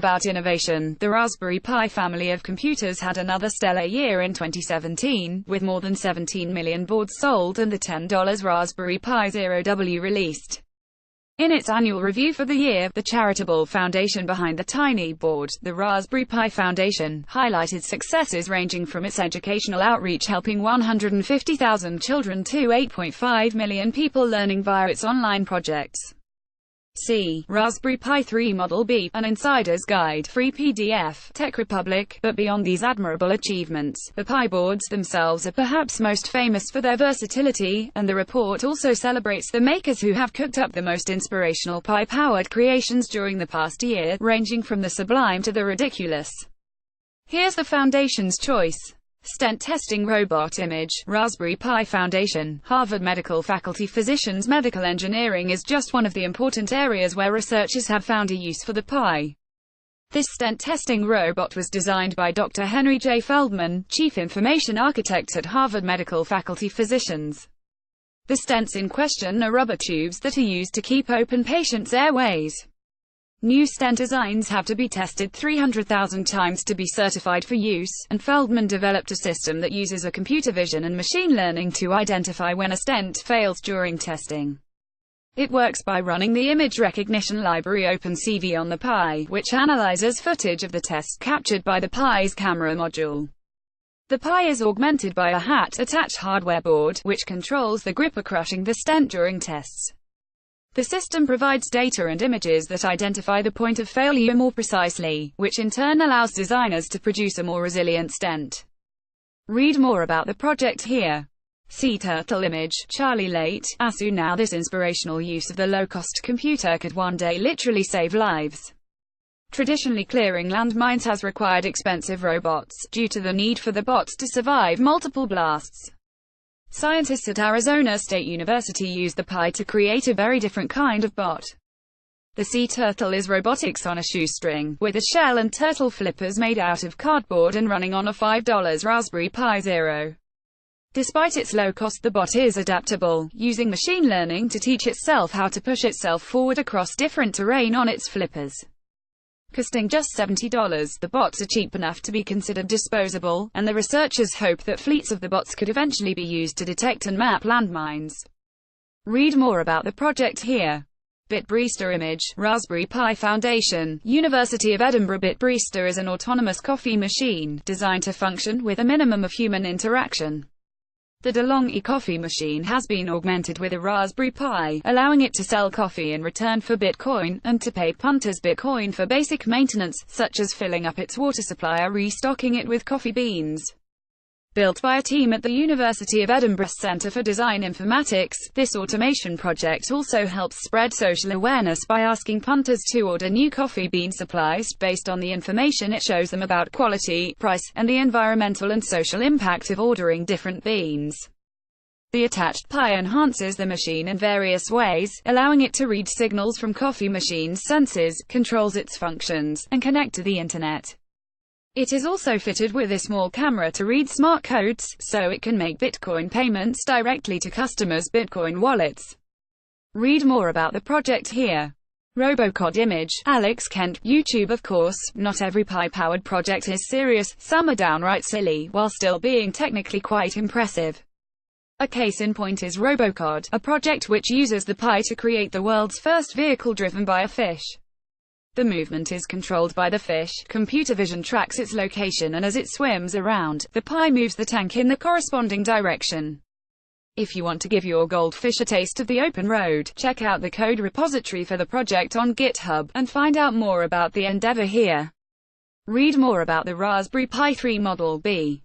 about innovation. The Raspberry Pi family of computers had another stellar year in 2017, with more than 17 million boards sold and the $10 Raspberry Pi Zero W released. In its annual review for the year, the charitable foundation behind the tiny board, the Raspberry Pi Foundation, highlighted successes ranging from its educational outreach helping 150,000 children to 8.5 million people learning via its online projects. See Raspberry Pi 3 Model B, An Insider's Guide, free PDF, Tech Republic. But beyond these admirable achievements, the Pi boards themselves are perhaps most famous for their versatility, and the report also celebrates the makers who have cooked up the most inspirational Pi-powered creations during the past year, ranging from the sublime to the ridiculous. Here's the Foundation's choice. Stent testing robot image. Raspberry Pi Foundation, Harvard Medical Faculty. Physicians. Medical engineering is just one of the important areas where researchers have found a use for the Pi. This stent testing robot was designed by Dr. Henry J. Feldman, Chief Information Architect at Harvard Medical Faculty. Physicians. The stents in question are rubber tubes that are used to keep open patients' airways. New stent designs have to be tested 300,000 times to be certified for use, and Feldman developed a system that uses a computer vision and machine learning to identify when a stent fails during testing. It works by running the image recognition library OpenCV on the Pi, which analyzes footage of the tests captured by the Pi's camera module. The Pi is augmented by a hat-attached hardware board, which controls the gripper crushing the stent during tests. The system provides data and images that identify the point of failure more precisely, which in turn allows designers to produce a more resilient stent. Read more about the project here. Sea turtle image. Charlie Late, ASU. Now this inspirational use of the low-cost computer could one day literally save lives. Traditionally, clearing landmines has required expensive robots, due to the need for the bots to survive multiple blasts. Scientists at Arizona State University used the Pi to create a very different kind of bot. The sea turtle is robotics on a shoestring, with a shell and turtle flippers made out of cardboard and running on a $5 Raspberry Pi Zero. Despite its low cost, the bot is adaptable, using machine learning to teach itself how to push itself forward across different terrain on its flippers. Costing just $70, the bots are cheap enough to be considered disposable, and the researchers hope that fleets of the bots could eventually be used to detect and map landmines. Read more about the project here. Bitbrister image. Raspberry Pi Foundation, University of Edinburgh. Bitbrister is an autonomous coffee machine, designed to function with a minimum of human interaction. The DeLonghi coffee machine has been augmented with a Raspberry Pi, allowing it to sell coffee in return for Bitcoin, and to pay punters Bitcoin for basic maintenance, such as filling up its water supply or restocking it with coffee beans. Built by a team at the University of Edinburgh's Centre for Design Informatics, this automation project also helps spread social awareness by asking punters to order new coffee bean supplies, based on the information it shows them about quality, price, and the environmental and social impact of ordering different beans. The attached Pi enhances the machine in various ways, allowing it to read signals from coffee machine's sensors, controls its functions, and connect to the internet. It is also fitted with a small camera to read smart codes, so it can make Bitcoin payments directly to customers' Bitcoin wallets. Read more about the project here. Robocod image. Alex Kent, YouTube. Of course, not every Pi-powered project is serious, some are downright silly, while still being technically quite impressive. A case in point is Robocod, a project which uses the Pi to create the world's first vehicle driven by a fish. The movement is controlled by the fish, computer vision tracks its location, and as it swims around, the Pi moves the tank in the corresponding direction. If you want to give your goldfish a taste of the open road, check out the code repository for the project on GitHub, and find out more about the endeavor here. Read more about the Raspberry Pi 3 Model B.